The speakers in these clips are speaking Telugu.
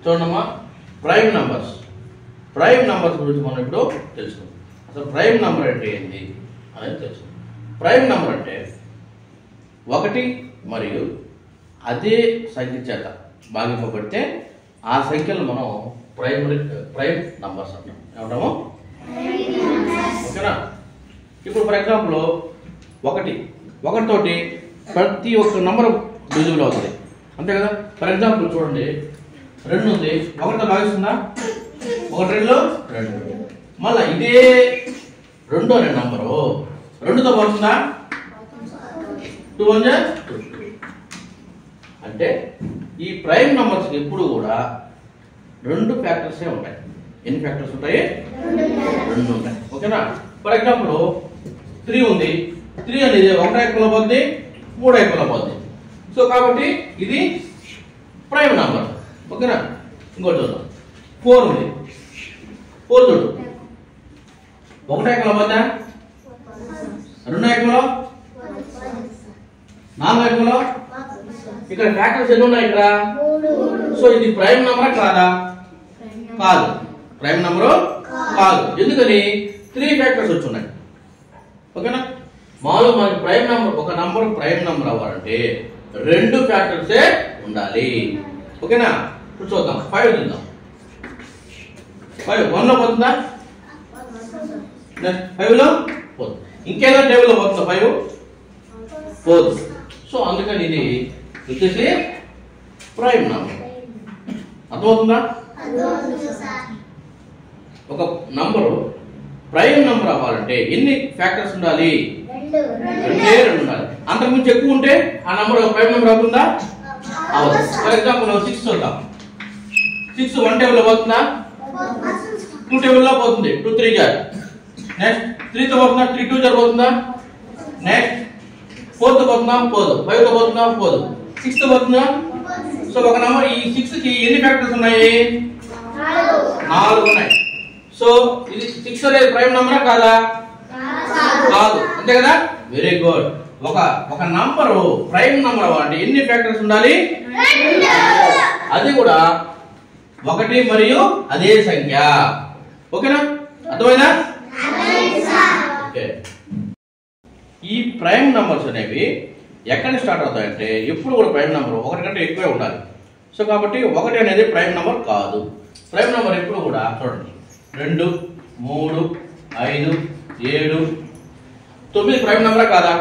చూడమ్మా, ప్రైమ్ నంబర్స్ గురించి మనం ఇప్పుడు తెలుసుకుందాం. అసలు ప్రైమ్ నంబర్ అంటే ఏంటి అనేది తెలుసుకుందాం. ప్రైమ్ నంబర్ అంటే ఒకటి మరియు అదే సంఖ్య చేత భాగింపబడితే ఆ సంఖ్యలు మనం ప్రైమ్ నంబర్స్ అంటాం. ఏమంటాము? ఓకేనా? ఇప్పుడు ఫర్ ఎగ్జాంపుల్ ఒకటితోటి ప్రతి ఒక్క నంబర్ డివిజిబుల్ అవుతుంది, అంతే కదా? ఫర్ ఎగ్జాంపుల్ చూడండి, 2 ఉంది, 1తో భాగిస్తుందా? 1 2 2. మళ్ళీ ఇదే 2 అనే నంబరు 2తో భాగిస్తుందా? 2 1 2. అంటే ఈ ప్రైమ్ నంబర్స్ ఎప్పుడు కూడా 2 ఫ్యాక్టర్సే ఉంటాయి. ఎన్ని ఫ్యాక్టర్స్ ఉంటాయి? 2 ఉంటాయి. ఓకేనా? ఫర్ ఎగ్జాంపుల్ 3 ఉంది, 3 అనేది 1 ఏకంలో పోతుంది, 3 ఏకంలో పోతుంది. సో కాబట్టి ఇది ప్రైమ్ నంబర్. ఓకేనా? ఇంకోటి చూద్దాం, 4 ఉంది, 4 చూడు, 1 ఏకంలో పోతా, 2 ఏకంలో, 4 ఏకంలో. ఇక్కడ ఫ్యాక్టర్స్ ఎన్ని ఉన్నాయి ఇక్కడ? సో ఇది ప్రైమ్ నంబర్ కాదా? కాదు, ప్రైమ్ నంబరు కాదు. ఎందుకని? 3 ఫ్యాక్టర్స్ వచ్చున్నాయి. ఓకేనా? మామూలుగా మనకి ప్రైమ్ నంబర్, ఒక నంబర్ ప్రైమ్ నంబర్ అవ్వాలంటే 2 ఫ్యాక్టర్సే ఉండాలి. ఓకేనా? ఇప్పుడు చూద్దాం, 5 చూద్దాం. 5 1 లో పోతుందా? 5 లో పోతుంది. ఇంకేదో టేబుల్ లో పోతుందా? 5 పోదు. సో అందుకని ఇది వచ్చేసి ప్రైమ్ నంబర్. అర్థమవుతుందా? ఒక నంబరు ప్రైమ్ నంబర్ అవ్వాలంటే ఎన్ని ఫ్యాక్టర్స్ ఉండాలి? 2 ఉండాలి. అంతకుమించి ఎక్కువ ఉంటే ఆ నంబర్ ప్రైమ్ నంబర్ అవుతుందా? అవ్వదు. ఫర్ ఎగ్జాంపుల్ 6 చూద్దాం. 6 1 టేబుల్ లో పోతుందా? 2 టేబుల్ లో పోతుంది. 2 3 జార్. నెక్స్ట్ 3 తో పోతుందా? 3 2 జార్ పోతుందా? నెక్స్ట్ 4 తో పోతుందా? పోదు. 5 తో పోతుందా? పోదు. 6 తో పోతుందా? సో ఒక నంబర్ ఈ 6 కి ఎన్ని ఫ్యాక్టర్స్ ఉన్నాయి? 4 ఉన్నాయి. సో ఇది 6 అనేది ప్రైమ్ నంబరా కాదా? కాదు, అంతే కదా? Very good. ఒక నంబర్ ప్రైమ్ నంబర్ అవ్వాలంటే ఎన్ని ఫ్యాక్టర్స్ ఉండాలి? 2. అది కూడా 1 మరియు అదే సంఖ్య. ఓకేనా? అర్థమైందా? ఓకే. ఈ ప్రైమ్ నంబర్స్ అనేవి ఎక్కడ స్టార్ట్ అవుతాయంటే ఎప్పుడు కూడా ప్రైమ్ నంబర్ 1 కంటే ఎక్కువే ఉండాలి. సో కాబట్టి 1 అనేది ప్రైమ్ నంబర్ కాదు. ప్రైమ్ నంబర్ ఎప్పుడు కూడా చూడండి, 2 3 5 7 9 ప్రైమ్ నంబరా కాదా?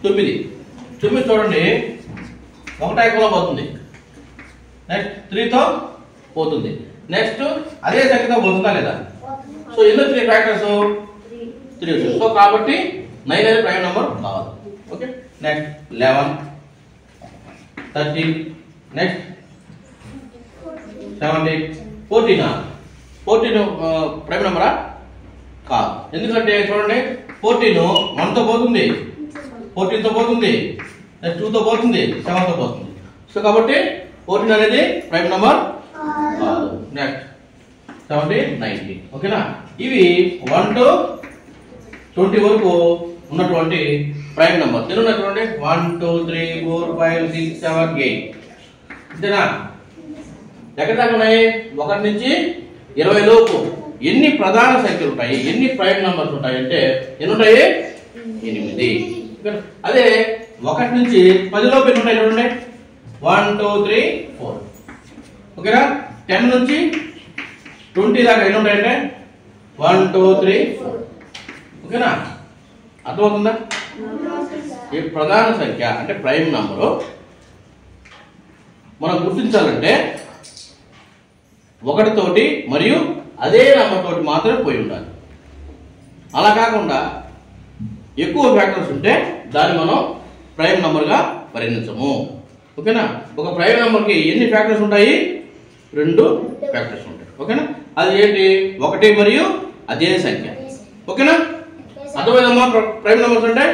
9 చూడండి, 1 ఏకంలో పోతుంది, నెక్స్ట్ 3 తో పోతుంది, నెక్స్ట్ అదే సంఖ్యతో పోతుందా లేదా? సో ఎందుకు 3 ఫ్యాక్టర్స్? 3. సో కాబట్టి 9 అనేది ప్రైమ్ నంబర్ కాదు. ఓకే. నెక్స్ట్ 11 13 నెక్స్ట్ 17 14 ప్రైమ్ నంబరా కాదు. ఎందుకంటే చూడండి, 14 1 తో పోతుంది, 14 తో పోతుంది, నెక్స్ట్ 2 తో పోతుంది, 7 తో పోతుంది. సో కాబట్టి 14 అనేది ప్రైమ్ నంబర్ కాదు. నెక్స్ట్ 17 19. ఓకేనా? ఇవి 1 to 20 వరకు ఉన్నటువంటి ప్రైమ్ నంబర్. ఎన్ని చూడండి, 1 2 3 4 5 6 7 8. అంతేనా? ఎక్కడ దాకా ఉన్నాయి? 1 నుంచి 20 లోపు ఎన్ని ప్రధాన సంఖ్యలు ఉంటాయి? ఎన్ని ప్రైమ్ నంబర్స్ ఉంటాయి అంటే ఎన్ని ఉంటాయి? 8. అదే 1 నుంచి 10 లోపు ఎన్ని ఉంటాయి చూడండి, 1 2 3 4. ఓకేనా? 10 నుంచి 20 దాకా ఎన్ని ఉంటాయంటే 1 2 3 4. ఓకేనా? అర్థమవుతుందా? ఈ ప్రధాన సంఖ్య అంటే ప్రైమ్ నంబరు మనం గుర్తించాలంటే 1 తోటి మరియు అదే నంబర్ తోటి మాత్రమే పోయి ఉండాలి. అలా కాకుండా ఎక్కువ ఫ్యాక్టర్స్ ఉంటే దాన్ని మనం ప్రైమ్ నంబర్ గా పరిగణించము. ఓకేనా? ఒక ప్రైమ్ నంబర్ కి ఎన్ని ఫ్యాక్టర్స్ ఉంటాయి? 2 ఫ్యాక్టర్స్ ఉంటాయి. ఓకేనా? అది ఏంటి? 1 మరియు అదే సంఖ్య. ఓకేనా? అర్థమైందమ్మా? ప్రైమ్ నంబర్స్ అంటే